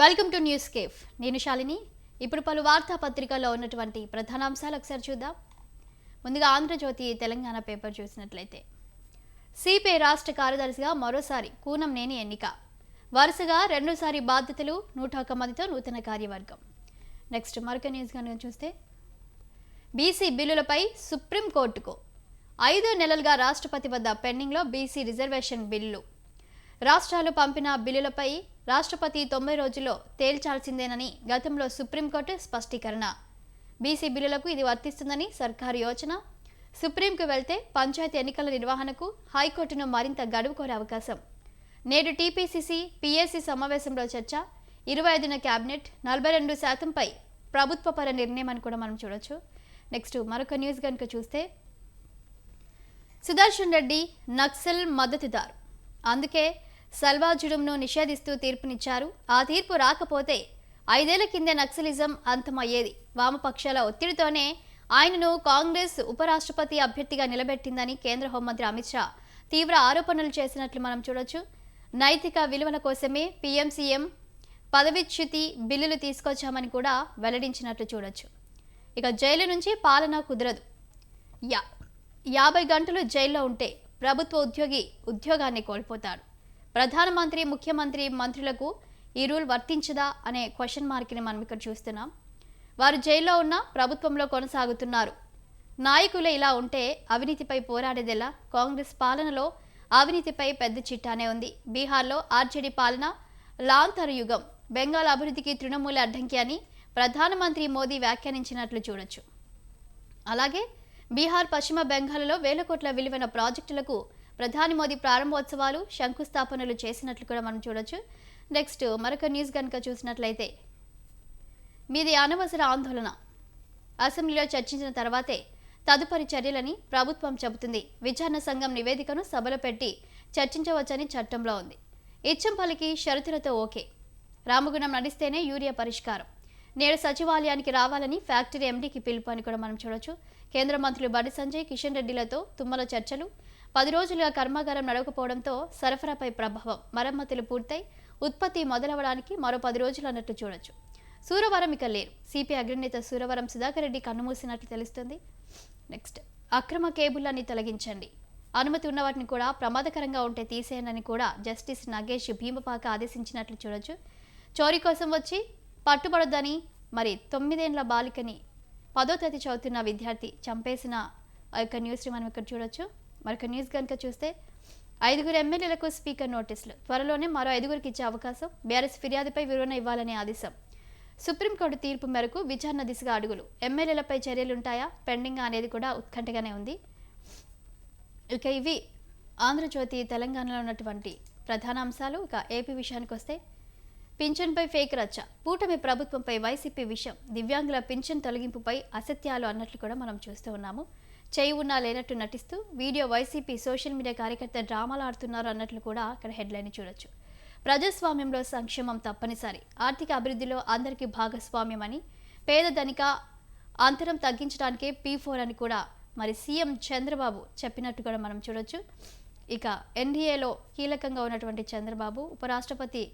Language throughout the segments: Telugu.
Welcome to news cafe. నేను శాలిని. ఇప్పుడు పలు వార్తాపత్రికల్లో ఉన్నటువంటి ప్రధానాంశాలు ఒకసారి చూద్దాం. ముందుగా ఆంధ్రజ్యోతి తెలంగాణ పేపర్ చూసినట్లయితే సిపిఐ రాష్ట్ర కార్యదర్శిగా మరోసారి కూనంనేని ఎన్నిక. వరుసగా రెండోసారి బాధ్యతలు, 101 మందితో నూతన కార్యవర్గం. నెక్స్ట్ మరొక న్యూస్ కనుక చూస్తే బీసీ బిల్లులపై సుప్రీంకోర్టుకు 5 నెలలుగా రాష్ట్రపతి వద్ద పెండింగ్లో బీసీ రిజర్వేషన్ బిల్లు. రాష్ట్రాలు పంపిన బిల్లులపై రాష్ట్రపతి 90 రోజుల్లో తేల్చాల్సిందేనని గతంలో సుప్రీంకోర్టు స్పష్టీకరణ. బీసీ బిల్లులకు ఇది వర్తిస్తుందని సర్కారు యోచన. సుప్రీంకు వెళ్తే పంచాయతీ ఎన్నికల నిర్వహణకు హైకోర్టును మరింత గడువు కోరే అవకాశం. నేడు టీపీసీసీ పీఏసీ సమావేశంలో చర్చ. 25న కేబినెట్ 42%పై ప్రభుత్వపర నిర్ణయం అని కూడా మనం చూడొచ్చు. నెక్స్ట్ మరొక న్యూస్ కనుక చూస్తే సుదర్శన్ రెడ్డి నక్సల్ మద్దతుదారు, అందుకే సల్వాజుడుంను నిషేధిస్తూ తీర్పునిచ్చారు. ఆ తీర్పు రాకపోతే 5 ఏళ్ల కిందే నక్సలిజం అంతమయ్యేది. వామపక్షాల ఒత్తిడితోనే ఆయనను కాంగ్రెస్ ఉపరాష్ట్రపతి అభ్యర్థిగా నిలబెట్టిందని కేంద్ర హోంమంత్రి అమిత్ షా తీవ్ర ఆరోపణలు చేసినట్లు మనం చూడొచ్చు. నైతిక విలువల కోసమే పీఎంసీఎం పదవిచ్యుతి బిల్లులు తీసుకొచ్చామని కూడా వెల్లడించినట్లు చూడొచ్చు. ఇక జైలు నుంచి పాలన కుదరదు. 50 గంటలు జైల్లో ఉంటే ప్రభుత్వ ఉద్యోగి ఉద్యోగాన్ని కోల్పోతాడు. ప్రధానమంత్రి, ముఖ్యమంత్రి, మంత్రులకు ఈ రూల్ వర్తించదా అనే క్వశ్చన్ మార్క్ని మనం ఇక్కడ చూస్తున్నాం. వారు జైల్లో ఉన్న ప్రభుత్వంలో కొనసాగుతున్నారు. నాయకులే ఇలా ఉంటే అవినీతిపై పోరాడేదెలా? కాంగ్రెస్ పాలనలో అవినీతిపై పెద్ద చిట్టానే ఉంది. బీహార్లో ఆర్జేడీ పాలన లాంతర యుగం, బెంగాల్ అభివృద్ధికి తృణమూల అడ్డంకి అని ప్రధానమంత్రి మోదీ వ్యాఖ్యానించినట్లు చూడొచ్చు. అలాగే బీహార్, పశ్చిమ బెంగాల్లో వేల కోట్ల విలువైన ప్రాజెక్టులకు ప్రధాని మోదీ ప్రారంభోత్సవాలు, శంకుస్థాపనలు చేసినట్లు కూడా మనం చూడొచ్చు. నెక్స్ట్ మరొక న్యూస్ కనుక చూసినట్లయితే మీది అనవసర ఆందోళన, అసెంబ్లీలో చర్చించిన తర్వాతే తదుపరి చర్యలని ప్రభుత్వం చెబుతుంది. విచారణ సంఘం నివేదికను సభలో పెట్టి చర్చించవచ్చని చట్టంలో ఉంది. ఇచ్చంపల్లికి షరతులతో ఓకే. రామగుణం నడిస్తేనే యూరియా పరిష్కారం. నేడు సచివాలయానికి రావాలని ఫ్యాక్టరీ ఎండీకి పిలుపు అని కూడా మనం చూడొచ్చు. కేంద్ర మంత్రులు బండి సంజయ్, కిషన్ రెడ్డిలతో తుమ్మల చర్చలు. 10 రోజులుగా కర్మాగారం నడవకపోవడంతో సరఫరాపై ప్రభావం. మరమ్మతులు పూర్తయి ఉత్పత్తి మొదలవడానికి మరో 10 రోజులు అన్నట్లు చూడొచ్చు. సూరవరం ఇక లేరు. సిపిఐ అగ్రనేత సూరవరం సుధాకర్ రెడ్డి కన్నుమూసినట్లు తెలుస్తుంది. నెక్స్ట్ అక్రమ కేబుళ్లన్నీ తొలగించండి, అనుమతి ఉన్న వాటిని కూడా ప్రమాదకరంగా ఉంటే తీసేయనని కూడా జస్టిస్ నగేష్ భీమపాక ఆదేశించినట్లు చూడొచ్చు. చోరీ కోసం వచ్చి పట్టుబడొద్దని, మరి 9 ఏళ్ల బాలికని 10వ తరగతి చదువుతున్న విద్యార్థి చంపేసిన ఆ యొక్క న్యూస్ని మనం ఇక్కడ చూడొచ్చు. మరొక న్యూస్ కనుక చూస్తే 5 ఎమ్మెల్యేలకు స్పీకర్ నోటీసులు. త్వరలోనే మరో 5 ఇచ్చే అవకాశం. బీఆర్ఎస్ ఫిర్యాదుపై వివరణ ఇవ్వాలనే ఆదేశం. సుప్రీంకోర్టు తీర్పు మేరకు విచారణ దిశగా అడుగులు. ఎమ్మెల్యేలపై చర్యలుంటాయా, పెండింగ్ అనేది కూడా ఉత్కంఠగానే ఉంది. ఇక ఇవి ఆంధ్రజ్యోతి తెలంగాణలో ఉన్నటువంటి ప్రధాన అంశాలు. ఇక ఏపీ విషయానికి వస్తే పింఛన్పై ఫేక్ రచ్చ, కూటమి ప్రభుత్వంపై వైసీపీ విషయం, దివ్యాంగుల పింఛన్ తొలగింపుపై అసత్యాలు అన్నట్లు కూడా మనం చూస్తూ ఉన్నాము. చేయి ఉన్నా లేనట్టు నటిస్తూ వీడియో వైసీపీ సోషల్ మీడియా కార్యకర్త డ్రామాలు ఆడుతున్నారు అన్నట్లు కూడా అక్కడ హెడ్లైన్ చూడొచ్చు. ప్రజాస్వామ్యంలో సంక్షేమం తప్పనిసరి, ఆర్థిక అభివృద్ధిలో అందరికీ భాగస్వామ్యం అని, పేద ధనిక అంతరం తగ్గించడానికే P4 అని కూడా మరి సీఎం చంద్రబాబు చెప్పినట్టు కూడా మనం చూడొచ్చు. ఇక ఎన్డీఏలో కీలకంగా ఉన్నటువంటి చంద్రబాబు ఉపరాష్ట్రపతి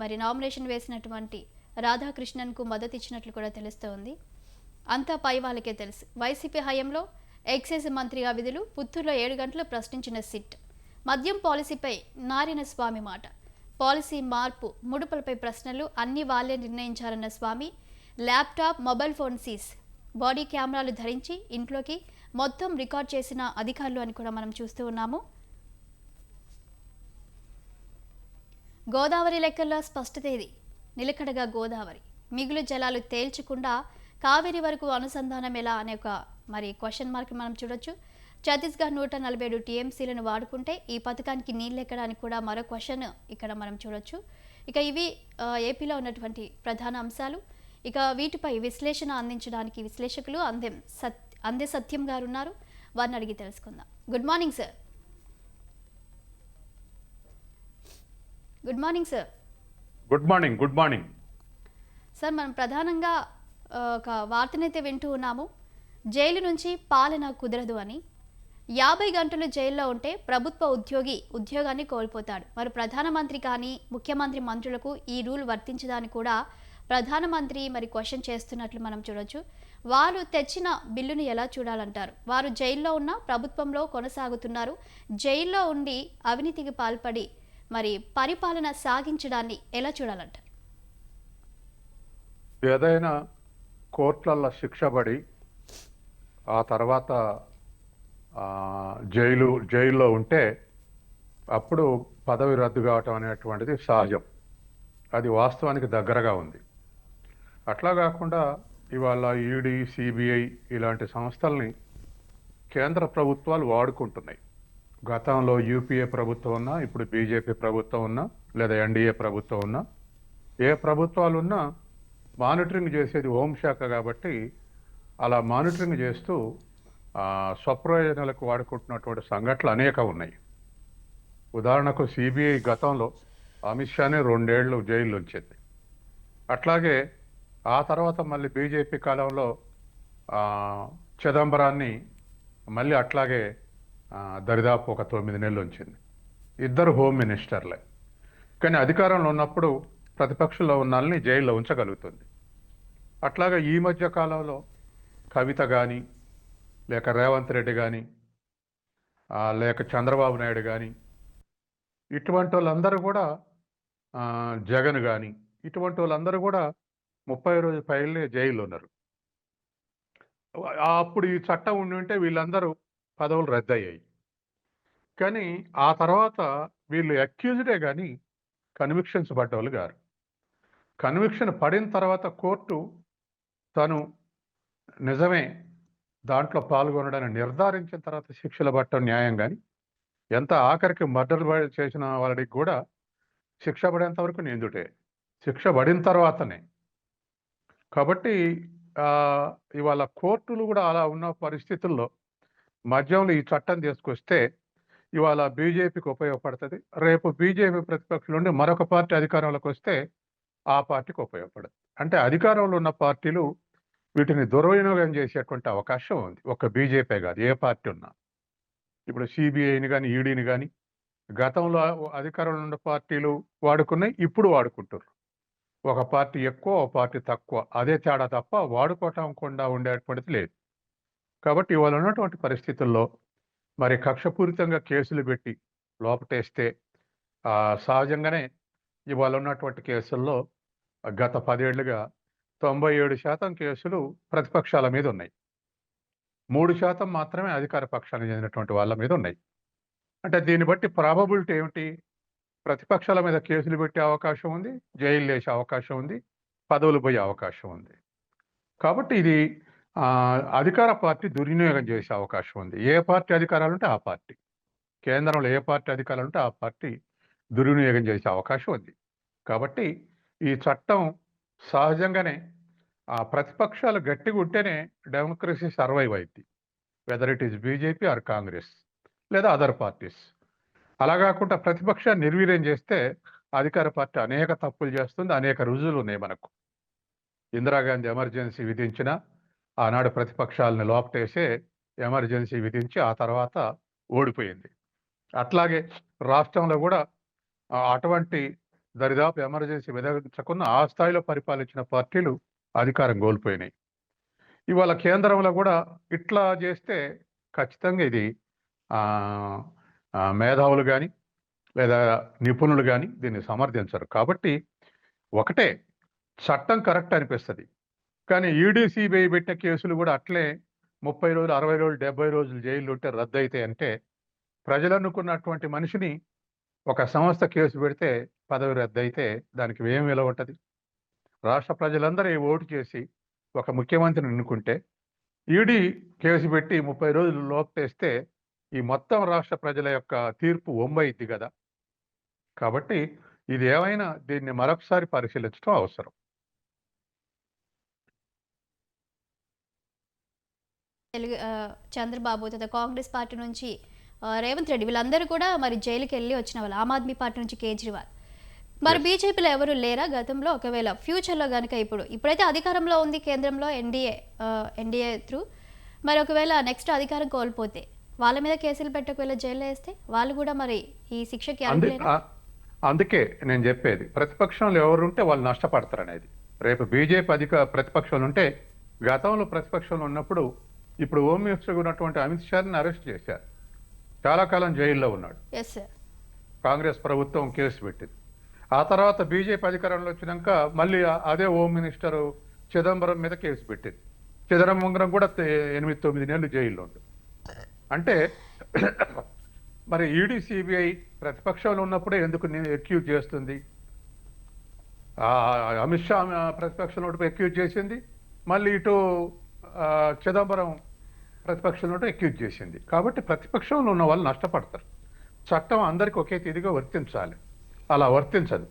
మరి నామినేషన్ వేసినటువంటి రాధాకృష్ణన్కు మద్దతు ఇచ్చినట్లు కూడా తెలుస్తోంది. అంతా పై వాళ్ళకే తెలుసు. వైసీపీ హయాంలో ఎక్సైజ్ మంత్రిగా విధులు, పుత్తూరులో 7 గంటలు ప్రశ్నించిన సిట్. మద్యం పాలసీపై నారాయణ స్వామి మాట, పాలసీ మార్పు, ముడుపులపై ప్రశ్నలు అన్ని వాళ్లే నిర్ణయించారన్న Swami. Laptop, mobile phone seize, body కెమెరాలు ధరించి ఇంట్లోకి మొత్తం రికార్డ్ చేసిన అధికారులు అని కూడా మనం చూస్తూ ఉన్నాము. గోదావరి లెక్కల్లో స్పష్టత ఇది. నిలకడగా గోదావరి, మిగులు జలాలు తేల్చకుండా కావేరి వరకు అనుసంధానం ఎలా అనే ఒక మరి క్వశ్చన్ మార్క్ మనం చూడొచ్చు. ఛత్తీస్గఢ్ 147 టీఎంసీలను వాడుకుంటే ఈ పథకానికి నీళ్ళెక్కడానికి కూడా మరో క్వశ్చన్ ఇక్కడ మనం చూడొచ్చు. ఇక ఇవి ఏపీలో ఉన్నటువంటి ప్రధాన అంశాలు. ఇక వీటిపై విశ్లేషణ అందించడానికి విశ్లేషకులు అందే సత్యం గారు ఉన్నారు. వారిని అడిగి తెలుసుకుందాం. Good morning sir. Good morning sir. Good morning. Good morning sir, మనం ప్రధానంగా ఒక వార్తనైతే వింటూ ఉన్నాము. జైలు నుంచి పాలన కుదరదు అని. 50 గంటలు జైల్లో ఉంటే ప్రభుత్వ ఉద్యోగి ఉద్యోగాన్ని కోల్పోతాడు. మరి ప్రధానమంత్రి కానీ ముఖ్యమంత్రి మంత్రులకు ఈ రూల్ వర్తించదని కూడా ప్రధానమంత్రి మరి క్వశ్చన్ చేస్తున్నట్లు మనం చూడొచ్చు. వారు తెచ్చిన బిల్లును ఎలా చూడాలంటారు? వారు జైల్లో ఉన్న ప్రభుత్వంలో కొనసాగుతున్నారు. జైల్లో ఉండి అవినీతికి పాల్పడి మరి పరిపాలన సాగించడాన్ని ఎలా చూడాలంటారు? ఏదైనా కోర్టులలో శిక్ష పడి ఆ తర్వాత జైల్లో ఉంటే అప్పుడు పదవి రద్దు కావటం అనేటువంటిది సహజం. అది వాస్తవానికి దగ్గరగా ఉంది. అట్లా కాకుండా ఇవాళ ఈడీ, సిబిఐ ఇలాంటి సంస్థల్ని కేంద్ర ప్రభుత్వాలు వాడుకుంటున్నాయి. గతంలో యూపీఏ ప్రభుత్వం ఉన్నా, ఇప్పుడు బీజేపీ ప్రభుత్వం ఉన్నా, లేదా ఎన్డీఏ ప్రభుత్వం ఉన్నా, ఏ ప్రభుత్వాలు ఉన్నా మానిటరింగ్ చేసేది హోంశాఖ కాబట్టి అలా మానిటరింగ్ చేస్తూ స్వప్రయోజనాలకు వాడుకుంటున్నటువంటి సంఘటనలు అనేక ఉన్నాయి. ఉదాహరణకు సిబిఐ గతంలో అమిత్ షానే 2 ఏళ్ళు జైల్లో ఉంచింది. అట్లాగే ఆ తర్వాత మళ్ళీ బీజేపీ కాలంలో చిదంబరాన్ని మళ్ళీ అట్లాగే దరిదాపు ఒక 9 నెలలు ఉంచింది. ఇద్దరు హోమ్ మినిస్టర్లే. కానీ అధికారంలో ఉన్నప్పుడు ప్రతిపక్షంలో ఉన్న వాళ్ళని జైల్లో ఉంచగలుగుతుంది. అట్లాగే ఈ మధ్య కాలంలో కవిత కానీ, లేక రేవంత్ రెడ్డి కానీ, లేక చంద్రబాబు నాయుడు కానీ, ఇటువంటి వాళ్ళందరూ కూడా జగన్ కానీ, ఇటువంటి వాళ్ళందరూ కూడా 30 రోజుల పైనే జైల్లో ఉన్నారు. అప్పుడు ఈ చట్టం ఉండి ఉంటే వీళ్ళందరూ పదవులు రద్దయ్యాయి. కానీ ఆ తర్వాత వీళ్ళు అక్యూజ్డే కానీ కన్విక్షన్స్ పడ్డవాళ్ళు గారు. కన్విక్షన్ పడిన తర్వాత కోర్టు తను నిజమే దాంట్లో పాల్గొనడాన్ని నిర్ధారించిన తర్వాత శిక్షలు పట్టడం న్యాయం. కానీ ఎంత ఆఖరికి మర్డర్ చేసిన వాళ్ళకి కూడా శిక్ష పడేంత వరకు నిందుటే, శిక్ష పడిన తర్వాతనే. కాబట్టి ఇవాళ కోర్టులు కూడా అలా ఉన్న పరిస్థితుల్లో మధ్యంలో ఈ చట్టం తీసుకొస్తే ఇవాళ బీజేపీకి ఉపయోగపడుతుంది. రేపు బీజేపీ ప్రతిపక్షం నుండి మరొక పార్టీ అధికారంలోకి వస్తే ఆ పార్టీకి ఉపయోగపడదు. అంటే అధికారంలో ఉన్న పార్టీలు వీటిని దుర్వినియోగం చేసేటువంటి అవకాశం ఉంది. ఒక బీజేపీ కాదు, ఏ పార్టీ ఉన్నా. ఇప్పుడు సిబిఐని కానీ, ఈడీని కానీ గతంలో అధికారంలో ఉన్న పార్టీలు వాడుకున్నాయి, ఇప్పుడు వాడుకుంటారు. ఒక పార్టీ ఎక్కువ, ఒక పార్టీ తక్కువ, అదే తేడా తప్ప వాడుకోవటం ఉండేటువంటిది లేదు. కాబట్టి ఇవాళ ఉన్నటువంటి పరిస్థితుల్లో మరి కక్షపూరితంగా కేసులు పెట్టి లోపటేస్తే సహజంగానే ఇవాళ ఉన్నటువంటి కేసుల్లో గత 10 ఏళ్లుగా 97% కేసులు ప్రతిపక్షాల మీద ఉన్నాయి. 3% మాత్రమే అధికార పక్షానికి చెందినటువంటి వాళ్ళ మీద ఉన్నాయి. అంటే దీన్ని బట్టి ప్రాబబిలిటీ ఏమిటి? ప్రతిపక్షాల మీద కేసులు పెట్టే అవకాశం ఉంది, జైలు వేసే అవకాశం ఉంది, పదవులు పోయే అవకాశం ఉంది. కాబట్టి ఇది అధికార పార్టీ దుర్వినియోగం చేసే అవకాశం ఉంది. ఏ పార్టీ అధికారాలు ఉంటే ఆ పార్టీ, కేంద్రంలో ఏ పార్టీ అధికారాలు ఉంటే ఆ పార్టీ దుర్వినియోగం చేసే అవకాశం ఉంది. కాబట్టి ఈ చట్టం సహజంగానే ప్రతిపక్షాలు గట్టిగా ఉంటేనే డెమోక్రసీ సర్వైవ్ అయింది. Whether it is BJP or Congress లేదా అదర్ పార్టీస్. అలా కాకుండా ప్రతిపక్షాన్ని నిర్వీర్యం చేస్తే అధికార పార్టీ అనేక తప్పులు చేస్తుంది. అనేక రుజువులు ఉన్నాయి మనకు. ఇందిరాగాంధీ ఎమర్జెన్సీ విధించిన ఆనాడు ప్రతిపక్షాలను లోపటేసే ఎమర్జెన్సీ విధించి ఆ తర్వాత ఓడిపోయింది. అట్లాగే రాష్ట్రంలో కూడా అటువంటి దరిదాపు ఎమర్జెన్సీ విధించకున్న ఆ స్థాయిలో పరిపాలించిన పార్టీలు అధికారం కోల్పోయినాయి. ఇవాళ కేంద్రంలో కూడా ఇట్లా చేస్తే ఖచ్చితంగా ఇది మేధావులు కానీ లేదా నిపుణులు కానీ దీన్ని సమర్థించరు. కాబట్టి ఒకటే, చట్టం కరెక్ట్ అనిపిస్తుంది. కానీ ఈడీ, సిబిఐ పెట్టే కేసులు కూడా అట్లే 30 రోజులు, 60 రోజులు, 70 రోజులు జైలు ఉంటే రద్దు అయితే అంటే ప్రజలు అనుకున్నటువంటి మనిషిని ఒక సంస్థ కేసు పెడితే పదవి రద్దు అయితే దానికి ఏం విలువ ఉంటుంది? రాష్ట్ర ప్రజలందరూ ఓటు చేసి ఒక ముఖ్యమంత్రిని ఎన్నుకుంటే ఈడీ కేసు పెట్టి 30 రోజులు లోపేస్తే ఈ మొత్తం రాష్ట్ర ప్రజల యొక్క తీర్పు ఒంబైద్ది కదా. కాబట్టి ఇది ఏమైనా దీన్ని మరొకసారి పరిశీలించడం అవసరం. చంద్రబాబు తర్వాత కాంగ్రెస్ పార్టీ నుంచి రేవంత్ రెడ్డి వీళ్ళందరూ కూడా మరి జైలుకి వెళ్ళి వచ్చిన వాళ్ళు. ఆమ్ ఆద్మీ పార్టీ నుంచి కేజ్రీవాల్. మరి బీజేపీలో ఎవరు లేరా గతంలో? ఒకవేళ ఫ్యూచర్లో కనుక ఇప్పుడైతే అధికారంలో ఉంది కేంద్రంలో ఎన్డీఏ త్రూ, మరి ఒకవేళ నెక్స్ట్ అధికారం కోల్పోతే వాళ్ళ మీద కేసులు పెట్టకు వీళ్ళ జైల్లో వేస్తే వాళ్ళు కూడా మరి ఈ శిక్షకి అందు అర్హులేనా? ఆ- అందుకే నేను చెప్పేది, ప్రతిపక్షంలో ఎవరుంటే వాళ్ళు నష్టపడతారు అనేది. రేపు బీజేపీ ప్రతిపక్షంలో ఉంటే, గతంలో ప్రతిపక్షంలో ఉన్నప్పుడు ఇప్పుడు హోమ్ మినిస్టర్గా ఉన్నటువంటి అమిత్ షాని అరెస్ట్ చేశారు, చాలా కాలం జైల్లో ఉన్నాడు. Yes sir. కాంగ్రెస్ ప్రభుత్వం కేసు పెట్టింది. ఆ తర్వాత బీజేపీ అధికారంలో వచ్చినాక మళ్ళీ అదే హోమ్ మినిస్టర్ చిదంబరం మీద కేసు పెట్టింది. చిదంబరం కూడా 8-9 నెలలు జైల్లో ఉంది. అంటే మరి ఈడీ సిబిఐ ప్రతిపక్షంలో ఉన్నప్పుడే ఎందుకు ఎక్యూజ్ చేస్తుంది? ఆ, అమిత్ షా ప్రతిపక్షంలో ఉన్నప్పుడు ఎక్యూజ్ చేసింది, మళ్ళీ ఇటు ఆ, చిదంబరం ప్రతిపక్షంలో ఉన్నప్పుడు ఎక్యూజ్ చేసింది. కాబట్టి ప్రతిపక్షంలో ఉన్న వాళ్ళు నష్టపడతారు. చట్టం అందరికీ ఒకే తీరుగా వర్తించాలి, అలా వర్తించదు.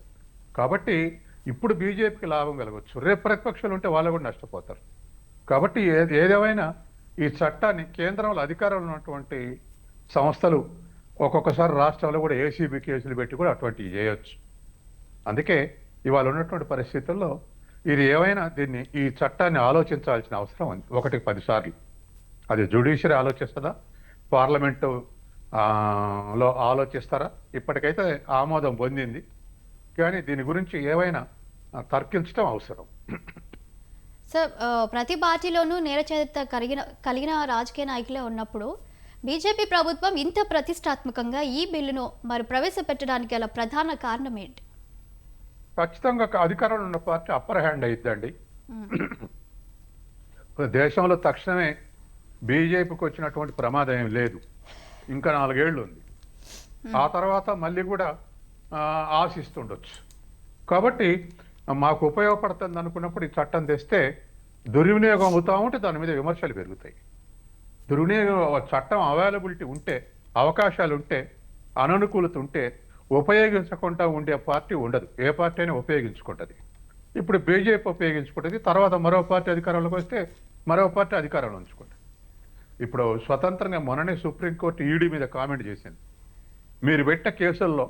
కాబట్టి ఇప్పుడు బీజేపీకి లాభం కలగవచ్చు, రేపు ప్రతిపక్షాలు ఉంటే వాళ్ళు కూడా నష్టపోతారు. కాబట్టి ఏదేమైనా ఈ చట్టాన్ని కేంద్రంలో అధికారంలో ఉన్నటువంటి సంస్థలు ఒక్కొక్కసారి రాష్ట్రంలో కూడా ఏసీబీ కేసులు పెట్టి కూడా అటువంటివి చేయొచ్చు. అందుకే ఇవాళ ఉన్నటువంటి పరిస్థితుల్లో ఇది ఏమైనా ఈ చట్టాన్ని ఆలోచించాల్సిన అవసరం ఉంది, 1-10 సార్లు. అది జ్యుడిషియరీ ఆలోచిస్తుందా, పార్లమెంటు లో ఆలోచిస్తారా? ఇప్పటికైతే ఆమోదం పొందింది, కానీ దీని గురించి ఏవైనా తర్కించడం అవసరం. సార్, ప్రతి పార్టీలోనూ నేర చరిత్ర కలిగిన రాజకీయ నాయకులే ఉన్నప్పుడు బీజేపీ ప్రభుత్వం ఇంత ప్రతిష్టాత్మకంగా ఈ బిల్లును మరి ప్రవేశపెట్టడానికి గల ప్రధాన కారణం ఏంటి? ఖచ్చితంగా అధికారంలో ఉన్న పార్టీ అప్పర్ హ్యాండ్ అయిద్దండి. మ్మ్. దేశంలో తక్షణమే బీజేపీకి వచ్చినటువంటి ప్రమాదం ఏం లేదు, ఇంకా 4 ఏళ్ళు ఉంది. ఆ తర్వాత మళ్ళీ కూడా ఆశిస్తుండొచ్చు. కాబట్టి మాకు ఉపయోగపడుతుంది అనుకున్నప్పుడు ఈ చట్టం తెస్తే దుర్వినియోగం అవుతా ఉంటే దాని మీద విమర్శలు పెరుగుతాయి. దుర్వినియోగం చట్టం అవైలబిలిటీ ఉంటే, అవకాశాలు ఉంటే, అననుకూలత ఉంటే ఉపయోగించకుండా ఉండే పార్టీ ఉండదు. ఏ పార్టీ అయినా ఉపయోగించుకుంటుంది. ఇప్పుడు బీజేపీ ఉపయోగించుకుంటుంది, తర్వాత మరో పార్టీ అధికారంలోకి వస్తే మరో పార్టీ అధికారంలో ఉంచుకుంటుంది. ఇప్పుడు స్వతంత్రంగా మొన్ననే సుప్రీంకోర్టు ఈడీ మీద కామెంట్ చేసింది. మీరు పెట్టిన కేసుల్లో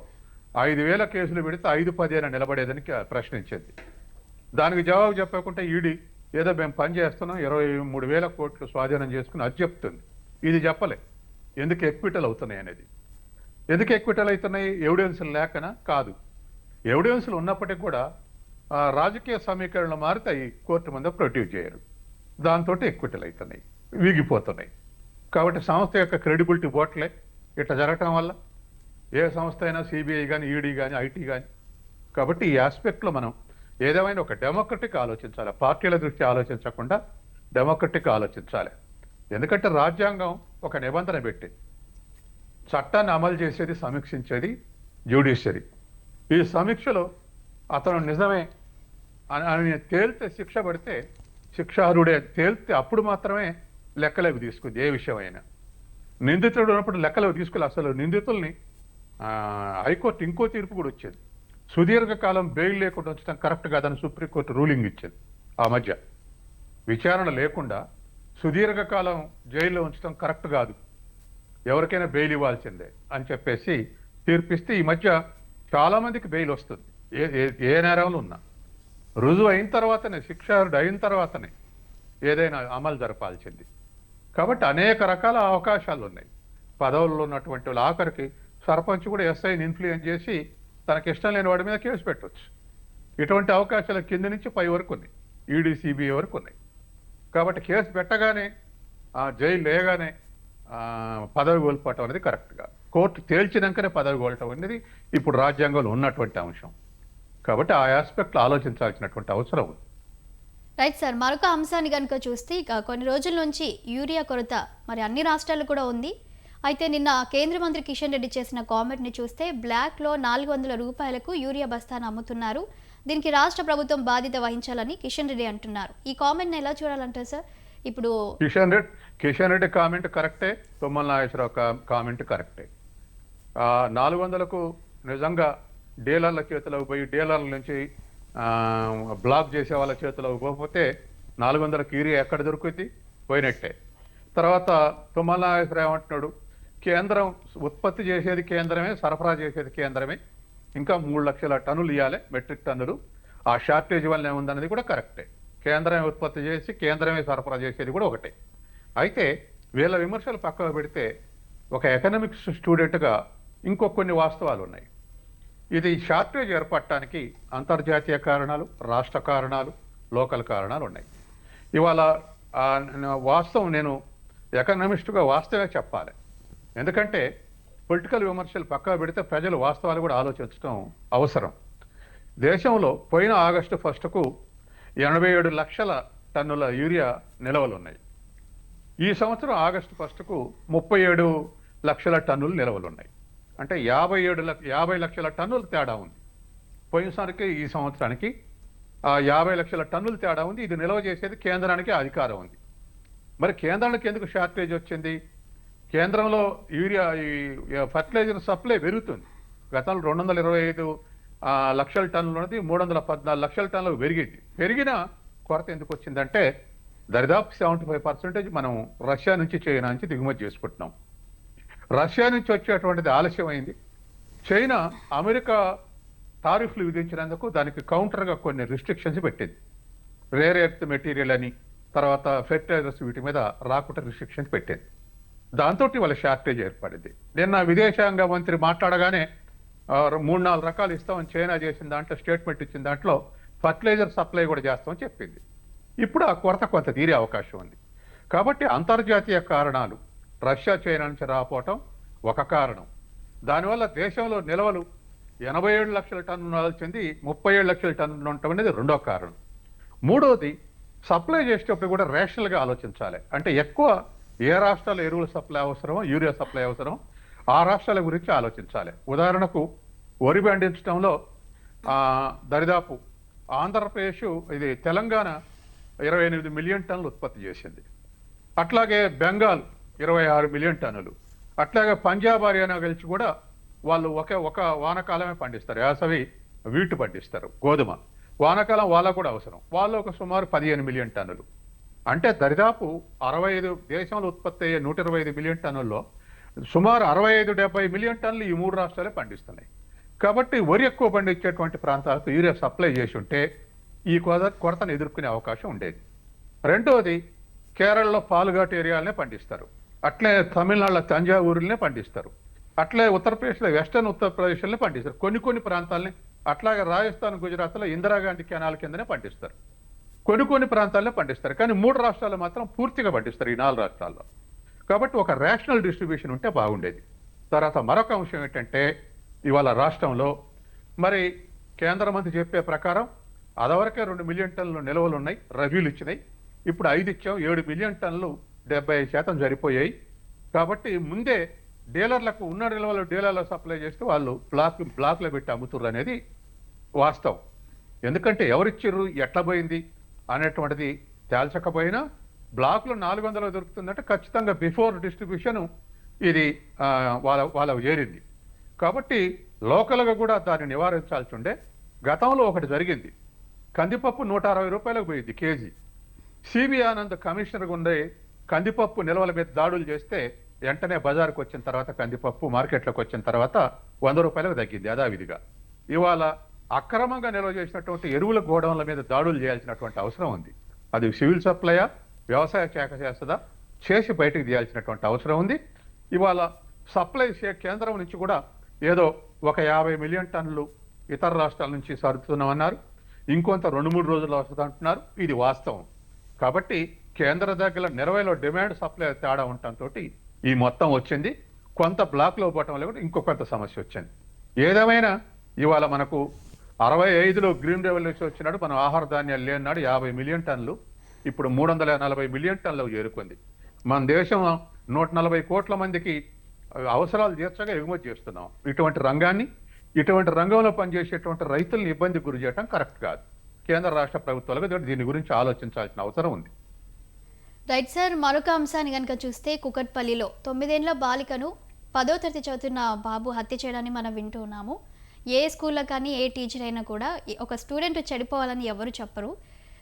5,000 కేసులు పెడితే 5-10 నిలబడేదని ప్రశ్నించింది. దానికి జవాబు చెప్పకుండా ఈడీ ఏదో మేము పని చేస్తున్నాం 23,000 కోట్లు స్వాధీనం చేసుకుని అది చెప్తుంది. ఇది చెప్పలే ఎందుకు ఎక్విటల్ అవుతున్నాయి అనేది. ఎందుకు ఎక్విటల్ అవుతున్నాయి? ఎవిడెన్స్లు లేకనా? కాదు, ఎవిడెన్స్లు ఉన్నప్పటికీ కూడా రాజకీయ సమీకరణలు మారుతాయి, కోర్టు ముందు ప్రొడ్యూస్ చేయరు, దాంతో ఎక్విటల్ అవుతున్నాయి, వీగిపోతున్నాయి. కాబట్టి సంస్థ యొక్క క్రెడిబిలిటీ పోట్లే ఇట్లా జరగటం వల్ల. ఏ సంస్థ అయినా సిబిఐ కానీ, ఈడీ కానీ, ఐటీ కానీ. కాబట్టి ఈ ఆస్పెక్ట్లో మనం ఏదేమైనా ఒక డెమోక్రటిక్ ఆలోచించాలి, పార్టీల దృష్టి ఆలోచించకుండా డెమోక్రటిక్ ఆలోచించాలి. ఎందుకంటే రాజ్యాంగం ఒక నిబంధన పెట్టింది, చట్టాన్ని అమలు చేసేది, సమీక్షించేది జ్యుడిషియరీ. ఈ సమీక్షలో అతను నిజమే అని తేలితే, శిక్ష పడితే, శిక్షార్హుడే తేలితే అప్పుడు మాత్రమే లెక్కలోకి తీసుకుంది ఏ విషయమైనా. నిందితుడు ఉన్నప్పుడు లెక్కలోకి తీసుకెళ్ళి అసలు నిందితుల్ని హైకోర్టు ఇంకో తీర్పు కూడా వచ్చేది, సుదీర్ఘకాలం బెయిల్ లేకుండా ఉంచడం కరెక్ట్ కాదని సుప్రీంకోర్టు రూలింగ్ ఇచ్చింది. ఆ మధ్య విచారణ లేకుండా సుదీర్ఘకాలం జైల్లో ఉంచడం కరెక్ట్ కాదు, ఎవరికైనా బెయిల్ ఇవ్వాల్సిందే అని చెప్పేసి తీర్పిస్తే ఈ మధ్య చాలా మందికి బెయిల్ వస్తుంది. ఏ నేరంలో ఉన్నా రుజువు అయిన తర్వాతనే, శిక్షార్హుడు అయిన తర్వాతనే ఏదైనా అమలు జరపాల్సింది. కాబట్టి అనేక రకాల అవకాశాలు ఉన్నాయి. పదవుల్లో ఉన్నటువంటి వాళ్ళు ఆఖరికి సర్పంచ్ కూడా ఎస్ఐని ఇన్ఫ్లుయెన్స్ చేసి తనకి ఇష్టం లేని వాడి మీద కేసు పెట్టవచ్చు. ఇటువంటి అవకాశాలు కింద నుంచి పై వరకు ఉన్నాయి, ఈడీ సిబిఐ వరకు ఉన్నాయి. కాబట్టి కేసు పెట్టగానే జైలు లేగానే పదవి కోల్పోవటం అనేది కరెక్ట్ కాదు. కోర్టు తేల్చినాకనే పదవి కోల్పోవటం అనేది ఇప్పుడు రాజ్యాంగంలో ఉన్నటువంటి అంశం. కాబట్టి ఆ ఆస్పెక్ట్లో ఆలోచించాల్సినటువంటి అవసరం ఉంది. రైట్ సార్, మరొక అంశాన్ని కనుక చూస్తే ఇక కొన్ని రోజుల నుంచి యూరియా కొరత మరి అన్ని రాష్ట్రాలు కూడా ఉంది. అయితే నిన్న కేంద్ర మంత్రి కిషన్ రెడ్డి చేసిన కామెంట్ని చూస్తే బ్లాక్లో 400 రూపాయలకు యూరియా బస్తాను అమ్ముతున్నారు, దీనికి రాష్ట్ర ప్రభుత్వం బాధ్యత వహించాలని కిషన్ రెడ్డి అంటున్నారు. ఈ కామెంట్ని ఎలా చూడాలంటారు సార్? ఇప్పుడు కిషన్ రెడ్డి కామెంట్ కరెక్టే, తుమ్మల నాగేశ్వరరావు కామెంట్ కరెక్టే. 400కు నిజంగా డీలర్ల చేతిలోకి పోయి, డీలర్ల నుంచి బ్లాక్ చేసే వాళ్ళ చేతిలోకి పోకపోతే 400కి యూరియా ఎక్కడ దొరుకుతుంది? పోయినట్టే. తర్వాత తుమ్మల నాగేశ్వరరావు ఏమంటున్నాడు, కేంద్రం ఉత్పత్తి చేసేది కేంద్రమే, సరఫరా చేసేది కేంద్రమే, ఇంకా 3 లక్షల టన్నులు ఇవ్వాలి, మెట్రిక్ టన్నులు. ఆ షార్టేజ్ వల్ల ఏముందన్నది కూడా కరెక్టే. కేంద్రమే ఉత్పత్తి చేసి కేంద్రమే సరఫరా చేసేది కూడా ఒకటే. అయితే వీళ్ళ విమర్శలు పక్కన పెడితే ఒక ఎకనామిక్స్ స్టూడెంట్గా ఇంకో కొన్ని వాస్తవాలు ఉన్నాయి. ఇది షార్టేజ్ ఏర్పడటానికి అంతర్జాతీయ కారణాలు, రాష్ట్ర కారణాలు, లోకల్ కారణాలు ఉన్నాయి. ఇవాళ వాస్తవం నేను ఎకనామిస్టుగా వాస్తవే చెప్పాలి. ఎందుకంటే పొలిటికల్ విమర్శలు పక్కా పెడితే ప్రజలు వాస్తవాలు కూడా ఆలోచించడం అవసరం. దేశంలో పోయిన ఆగస్టు 1కు 87 లక్షల టన్నుల యూరియా నిల్వలు ఉన్నాయి. ఈ సంవత్సరం ఆగస్టు 1కు 37 లక్షల టన్నులు నిల్వలు ఉన్నాయి. అంటే 50 లక్షల టన్నుల తేడా ఉంది. పోయినసారికి ఈ సంవత్సరానికి 50 లక్షల టన్నుల తేడా ఉంది. ఇది నిల్వ చేసేది కేంద్రానికి అధికారం ఉంది. మరి కేంద్రానికి ఎందుకు షార్టేజ్ వచ్చింది? కేంద్రంలో యూరియా ఈ ఫర్టిలైజర్ సప్లై పెరుగుతుంది. గతంలో 225 లక్షల టన్నులు ఉన్నది 314 లక్షల టన్నులకు పెరిగిన కొరత ఎందుకు వచ్చిందంటే దరిదాపు 75% మనం రష్యా నుంచి, చైనా నుంచి దిగుమతి చేసుకుంటున్నాం. రష్యా నుంచి వచ్చేటువంటిది ఆలస్యమైంది. చైనా అమెరికా టారిఫ్లు విధించినందుకు దానికి కౌంటర్గా కొన్ని రిస్ట్రిక్షన్స్ పెట్టింది. రేర్ ఎర్త్ మెటీరియల్ అని, తర్వాత ఫెర్టిలైజర్స్ వీటి మీద రాకుండా రిస్ట్రిక్షన్స్ పెట్టింది. దాంతో వాళ్ళ షార్టేజ్ ఏర్పడింది. నిన్న విదేశాంగ మంత్రి మాట్లాడగానే 3-4 రకాలు ఇస్తామని చైనా చేసిన దాంట్లో స్టేట్మెంట్ ఇచ్చిన దాంట్లో ఫర్టిలైజర్ సప్లై కూడా చేస్తామని చెప్పింది. ఇప్పుడు ఆ కొరత కొంత తీరే అవకాశం ఉంది. కాబట్టి అంతర్జాతీయ కారణాలు, రష్యా చైనా నుంచి రాకపోవటం ఒక కారణం. దానివల్ల దేశంలో నిల్వలు 87 లక్షల టన్నులు చెంది 37 లక్షల టన్నులు ఉండటం అనేది రెండో కారణం. మూడోది, సప్లై చేసేటప్పుడు కూడా రేషనల్గా ఆలోచించాలి. అంటే ఎక్కువ ఏ రాష్ట్రాల ఎరువుల సప్లై అవసరమో, యూరియా సప్లై అవసరం, ఆ రాష్ట్రాల గురించి ఆలోచించాలి. ఉదాహరణకు వరి పండించడంలో దరిదాపు ఆంధ్రప్రదేశ్, ఇది తెలంగాణ 28 మిలియన్ టన్నులు ఉత్పత్తి చేసింది. అట్లాగే బెంగాల్ 26 మిలియన్ టన్నులు. అట్లాగే పంజాబ్, హర్యానా కలిసి కూడా వాళ్ళు ఒక వానకాలమే పండిస్తారు. వేసవి వీటు పండిస్తారు, గోధుమ. వానాకాలం వాళ్ళకు కూడా అవసరం. వాళ్ళు ఒక సుమారు 15 మిలియన్ టన్నులు. అంటే దరిదాపు 65 దేశంలో ఉత్పత్తి అయ్యే 125 మిలియన్ టన్నుల్లో సుమారు 65-70 మిలియన్ టన్నులు ఈ 3 రాష్ట్రాలే పండిస్తున్నాయి. కాబట్టి వరి ఎక్కువ పండించేటువంటి ప్రాంతాలకు యూరియా సప్లై చేసి ఉంటే ఈ కొరతను ఎదుర్కొనే అవకాశం ఉండేది. రెండోది, కేరళలో పాలుఘాట్ ఏరియాలనే పండిస్తారు. అట్లే తమిళనాడులో తంజావూరులనే పండిస్తారు. అట్లే ఉత్తరప్రదేశ్లో వెస్టర్న్ ఉత్తరప్రదేశ్లోనే పండిస్తారు. కొన్ని ప్రాంతాలని, అట్లాగే రాజస్థాన్, గుజరాత్లో ఇందిరాగాంధీ కెనాల్ కిందనే పండిస్తారు. కొన్ని ప్రాంతాల్లో పండిస్తారు. కానీ 3 రాష్ట్రాలు మాత్రం పూర్తిగా పండిస్తారు, ఈ 4 రాష్ట్రాల్లో. కాబట్టి ఒక రేషనల్ డిస్ట్రిబ్యూషన్ ఉంటే బాగుండేది. తర్వాత మరొక అంశం ఏంటంటే, ఇవాళ రాష్ట్రంలో మరి కేంద్ర మంత్రి చెప్పే ప్రకారం అదవరకే 2 మిలియన్ టన్నులు నిల్వలు ఉన్నాయి, రబీలు ఇచ్చినాయి. ఇప్పుడు 5 ఇచ్చాం, 7 మిలియన్ టన్నులు 75% సరిపోయాయి. కాబట్టి ముందే డీలర్లకు ఉన్న నిల్వలు డీలర్లకు సప్లై చేస్తే వాళ్ళు బ్లాక్లో పెట్టి అమ్ముతుర్రు అనేది వాస్తవం. ఎందుకంటే ఎవరిచ్చిర్రు, ఎట్లా పోయింది అనేటువంటిది తేల్చకపోయినా బ్లాక్లో 400 దొరుకుతుందంటే ఖచ్చితంగా బిఫోర్ డిస్ట్రిబ్యూషన్ ఇది వాళ్ళకు చేరింది. కాబట్టి లోకల్గా కూడా దాన్ని నివారించాల్సి ఉండే. గతంలో ఒకటి జరిగింది, కందిపప్పు 160 రూపాయలకు పోయింది కేజీ. సిబి ఆనంద్ కమిషనర్గా ఉండే కందిపప్పు నిల్వల మీద దాడులు చేస్తే వెంటనే బజార్కి వచ్చిన తర్వాత, కందిపప్పు మార్కెట్లోకి వచ్చిన తర్వాత 100 రూపాయలకు తగ్గింది యథావిధిగా. ఇవాళ అక్రమంగా నిల్వ చేసినటువంటి ఎరువుల గోడౌన్ల మీద దాడులు చేయాల్సినటువంటి అవసరం ఉంది. అది సివిల్ సప్లయా, వ్యవసాయ శాఖ చేస్తుందా, చేసి బయటకు తీయాల్సినటువంటి అవసరం ఉంది. ఇవాళ సప్లై కేంద్రం నుంచి కూడా ఏదో ఒక 50 మిలియన్ టన్నులు ఇతర రాష్ట్రాల నుంచి సరుతున్నామన్నారు. ఇంకొంత 2-3 రోజుల్లో వస్తుంది అంటున్నారు. ఇది వాస్తవం. కాబట్టి కేంద్ర దగ్గర నిల్వలో డిమాండ్ సప్లై తేడా ఉండటంతో ఈ మొత్తం వచ్చింది. కొంత బ్లాక్లో పోవటం వల్ల కూడా ఇంకో కొంత సమస్య వచ్చింది. ఏదేమైనా ఇవాళ మనకు 65లో గ్రీన్ రెవల్యూషన్ వచ్చినాడు, మనం ఆహార ధాన్యాలు లేనాడు 50 మిలియన్ టన్నులు, ఇప్పుడు 340 మిలియన్ టన్నులకు చేరుకుంది. మన దేశం 140 కోట్ల మందికి అవసరాలు తీర్చగా ఎగుమతి చేస్తున్నాం. ఇటువంటి రంగంలో పనిచేసేటువంటి రైతులను ఇబ్బంది గురి చేయడం కరెక్ట్ కాదు. కేంద్ర రాష్ట్ర ప్రభుత్వాలకు దీని గురించి ఆలోచించాల్సిన అవసరం ఉంది. రైట్ సార్, మరొక అంశాన్ని కనుక చూస్తే కుకట్పల్లిలో 9 ఏళ్ల బాలికను 10వ తరగతి చదువుతున్న బాబు హత్య చేయడాన్ని మనం వింటూ ఉన్నాము. ఏ స్కూల్లో కానీ ఏ టీచర్ అయినా కూడా ఒక స్టూడెంట్ చెడిపోవాలని ఎవరు చెప్పరు.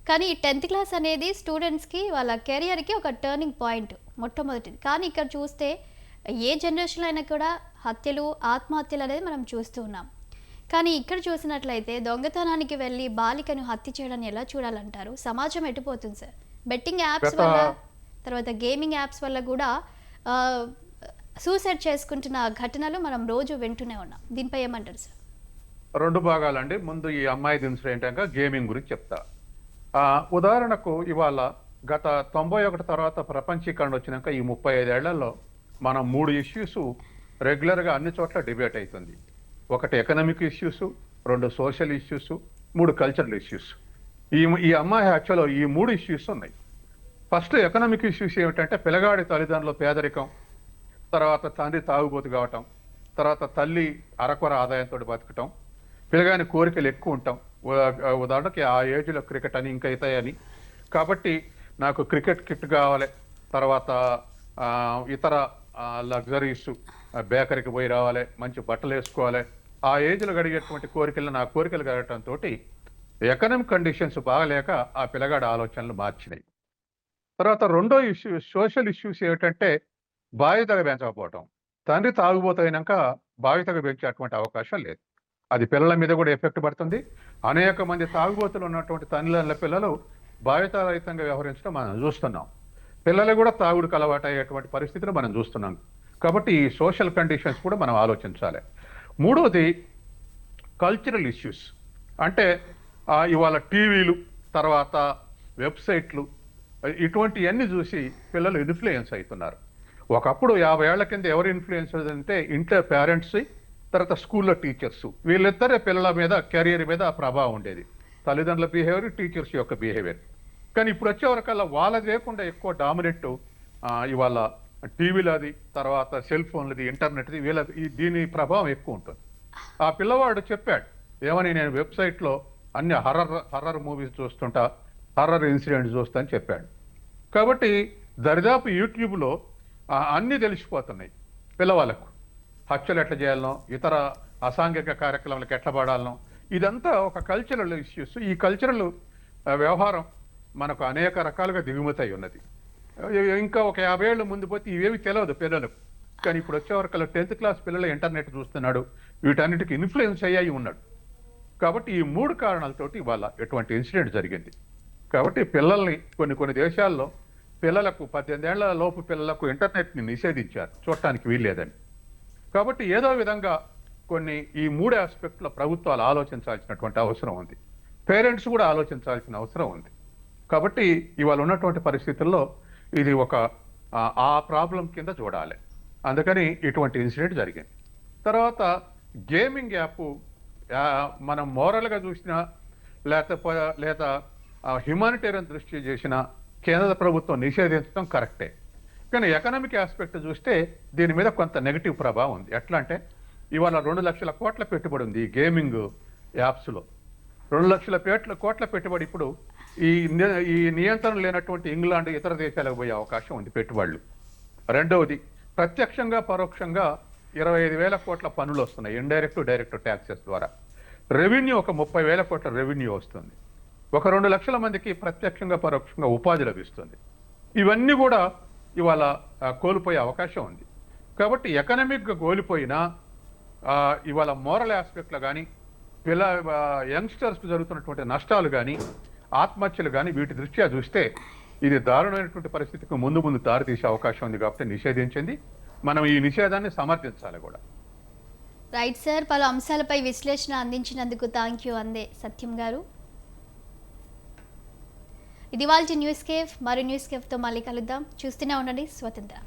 కానీ ఈ 10th క్లాస్ అనేది స్టూడెంట్స్కి వాళ్ళ కెరియర్కి ఒక టర్నింగ్ పాయింట్ మొట్టమొదటిది. కానీ ఇక్కడ చూస్తే ఏ జనరేషన్లో అయినా కూడా హత్యలు, ఆత్మహత్యలు అనేది మనం చూస్తూ ఉన్నాం. కానీ ఇక్కడ చూసినట్లయితే దొంగతనానికి వెళ్ళి బాలికను హత్య చేయడాన్ని ఎలా చూడాలంటారు? సమాజం ఎటుపోతుంది సార్? బెట్టింగ్ యాప్స్ వల్ల, తర్వాత గేమింగ్ యాప్స్ వల్ల కూడా సూసైడ్ చేసుకుంటున్న ఘటనలు మనం రోజు వింటూనే ఉన్నాం. దీనిపై ఏమంటారు సార్? 2 భాగాలండి. ముందు ఈ అమ్మాయిది ఇన్సిడెంట్ ఇంకా గేమింగ్ గురించి చెప్తా. ఉదాహరణకు ఇవాళ గత 91 తర్వాత ప్రపంచీకరణ వచ్చినాక ఈ 35 ఏళ్లలో మనం 3 ఇష్యూస్ రెగ్యులర్‌గా అన్ని చోట్ల డిబేట్ అయితుంది. ఒకటి economic issues, 2 social issues, 3 cultural issues. ఈ అమ్మాయి యాక్చువల్‌గా ఈ 3 ఇష్యూస్ ఉన్నాయి. ఫస్ట్ ఎకనామిక్ ఇష్యూస్ ఏమిటంటే పిల్లగాడి తల్లిదండ్రుల పేదరికం, తర్వాత తండ్రి తాగుబోతు కావటం, తర్వాత తల్లి అరకొర ఆదాయంతో బతకటం, పిల్లగాని కోరికలు ఎక్కువ ఉంటాం. ఉదాహరణకి ఆ ఏజ్లో క్రికెట్ అని ఇంకా అవుతాయని, కాబట్టి నాకు క్రికెట్ కిట్ కావాలి, తర్వాత ఇతర లగ్జరీస్, బేకరీకి పోయి రావాలి, మంచి బట్టలు వేసుకోవాలి, ఆ ఏజ్లో గడిగేటువంటి నా కోరికలు కలగటంతో ఎకనామిక్ కండిషన్స్ బాగలేక ఆ పిల్లగాడి ఆలోచనలు మార్చినాయి. తర్వాత రెండో ఇష్యూ సోషల్ ఇష్యూస్ ఏమిటంటే బాధ్యతగా పెంచకపోవటం. తండ్రి తాగుబోతైనాక బాధ్యతగా పెంచేటువంటి అవకాశం లేదు. అది పిల్లల మీద కూడా ఎఫెక్ట్ పడుతుంది. అనేక మంది తాగుబోతులు ఉన్నటువంటి తల్లిదండ్రుల పిల్లలు బాధ్యతారహితంగా వ్యవహరించడం మనం చూస్తున్నాం. పిల్లలు కూడా తాగుడుకు అలవాటు అయ్యేటువంటి పరిస్థితులు మనం చూస్తున్నాం. కాబట్టి ఈ సోషల్ కండిషన్స్ కూడా మనం ఆలోచించాలి. మూడవది కల్చరల్ ఇష్యూస్. అంటే ఇవాళ టీవీలు, తర్వాత వెబ్సైట్లు, ఇటువంటివన్నీ చూసి పిల్లలు ఇన్ఫ్లుయెన్స్ అవుతున్నారు. ఒకప్పుడు 50 ఏళ్ల కింద ఎవరు ఇన్ఫ్లుయెన్స్ అంటే ఇంట్లో పేరెంట్స్, తర్వాత స్కూల్లో టీచర్స్, వీళ్ళిద్దరే పిల్లల మీద కెరీర్ మీద ప్రభావం ఉండేది. తల్లిదండ్రుల బిహేవియర్, టీచర్స్ యొక్క బిహేవియర్. కానీ ఇప్పుడు వచ్చే వరకల్లా వాళ్ళది లేకుండా ఎక్కువ డామినెంట్ ఇవాళ టీవీలది, తర్వాత సెల్ ఫోన్లది, ఇంటర్నెట్ది, దీని ప్రభావం ఎక్కువ ఉంటుంది. ఆ పిల్లవాడు చెప్పాడు ఏమని, నేను వెబ్సైట్లో అన్ని హర్రర్ మూవీస్ చూస్తుంటా, హర్రర్ ఇన్సిడెంట్స్ చూస్తా అని చెప్పాడు. కాబట్టి దరిదాపు యూట్యూబ్లో అన్నీ తెలిసిపోతున్నాయి పిల్లవాళ్ళకు. హత్యలు ఎట్లా చేయాలనో, ఇతర అసాంఘిక కార్యక్రమాలకు ఎట్లా పడాలనో, ఇదంతా ఒక కల్చరల్ ఇష్యూస్. ఈ కల్చరల్ వ్యవహారం మనకు అనేక రకాలుగా దిగుమతి ఉన్నది. ఇంకా ఒక 50 ఏళ్ళు ముందు పోతే ఇవేవి తెలియదు పిల్లలకు. కానీ ఇప్పుడు వచ్చే వరకు 10th క్లాస్ పిల్లలు ఇంటర్నెట్ చూస్తున్నాడు, వీటన్నిటికీ ఇన్ఫ్లుయెన్స్ అయ్యాయి ఉన్నాడు. కాబట్టి ఈ 3 కారణాలతోటి ఇవాళ ఎటువంటి ఇన్సిడెంట్ జరిగింది. కాబట్టి పిల్లల్ని కొన్ని దేశాల్లో పిల్లలకు 18 ఏళ్ల లోపు పిల్లలకు ఇంటర్నెట్ని నిషేధించారు, చూడటానికి వీల్లేదని. కాబట్టి ఏదో విధంగా ఈ 3 ఆస్పెక్ట్లో ప్రభుత్వాలు ఆలోచించాల్సినటువంటి అవసరం ఉంది. పేరెంట్స్ కూడా ఆలోచించాల్సిన అవసరం ఉంది. కాబట్టి ఇవాళ ఉన్నటువంటి పరిస్థితుల్లో ఇది ఒక ఆ ప్రాబ్లం కింద చూడాలి. అందుకని ఇటువంటి ఇన్సిడెంట్ జరిగింది. తర్వాత గేమింగ్ యాప్ మనం మోరల్గా చూసినా లేదా హ్యుమానిటేరియన్ దృష్టి చేసిన కేంద్ర ప్రభుత్వం నిషేధించడం కరెక్టే. కానీ ఎకనామిక్ ఆస్పెక్ట్ చూస్తే దీని మీద కొంత నెగిటివ్ ప్రభావం ఉంది. ఎట్లా అంటే ఇవాళ 2 లక్షల కోట్ల పెట్టుబడి ఉంది ఈ గేమింగ్ యాప్స్లో. 2 లక్షల కోట్ల పెట్టుబడి ఇప్పుడు ఈ నియంత్రణ లేనటువంటి ఇంగ్లాండ్, ఇతర దేశాలకు పోయే అవకాశం ఉంది పెట్టుబడులు. రెండవది ప్రత్యక్షంగా పరోక్షంగా 25,000 కోట్ల పన్నులు వస్తున్నాయి, ఇండైరెక్ట్ డైరెక్ట్ ట్యాక్సెస్ ద్వారా. రెవెన్యూ ఒక 30,000 కోట్ల రెవెన్యూ వస్తుంది. ఒక 2 లక్షల మందికి ప్రత్యక్షంగా పరోక్షంగా ఉపాధి లభిస్తుంది. ఇవన్నీ కూడా ఇవాళ కోల్పోయే అవకాశం ఉంది. కాబట్టి ఎకనామిక్గా కోల్పోయినా ఇవాళ మోరల్ ఆస్పెక్ట్లో కానీ, యంగ్స్టర్స్కి జరుగుతున్నటువంటి నష్టాలు కానీ, ఆత్మహత్యలు కానీ, వీటి దృష్ట్యా చూస్తే ఇది దారుణమైనటువంటి పరిస్థితికి ముందు దారితీసే అవకాశం ఉంది. కాబట్టి నిషేధించింది. మనం ఈ నిషేధాన్ని సమర్థించాలి కూడా. రైట్ సార్, పలు అంశాలపై విశ్లేషణ అందించినందుకు థ్యాంక్ యూ అందే సత్యం గారు. ఇది వాళ్ళ న్యూస్ కేఫ్. మరో న్యూస్ కేఫ్తో మళ్ళీ కలుద్దాం. చూస్తూనే ఉండండి స్వతంత్ర.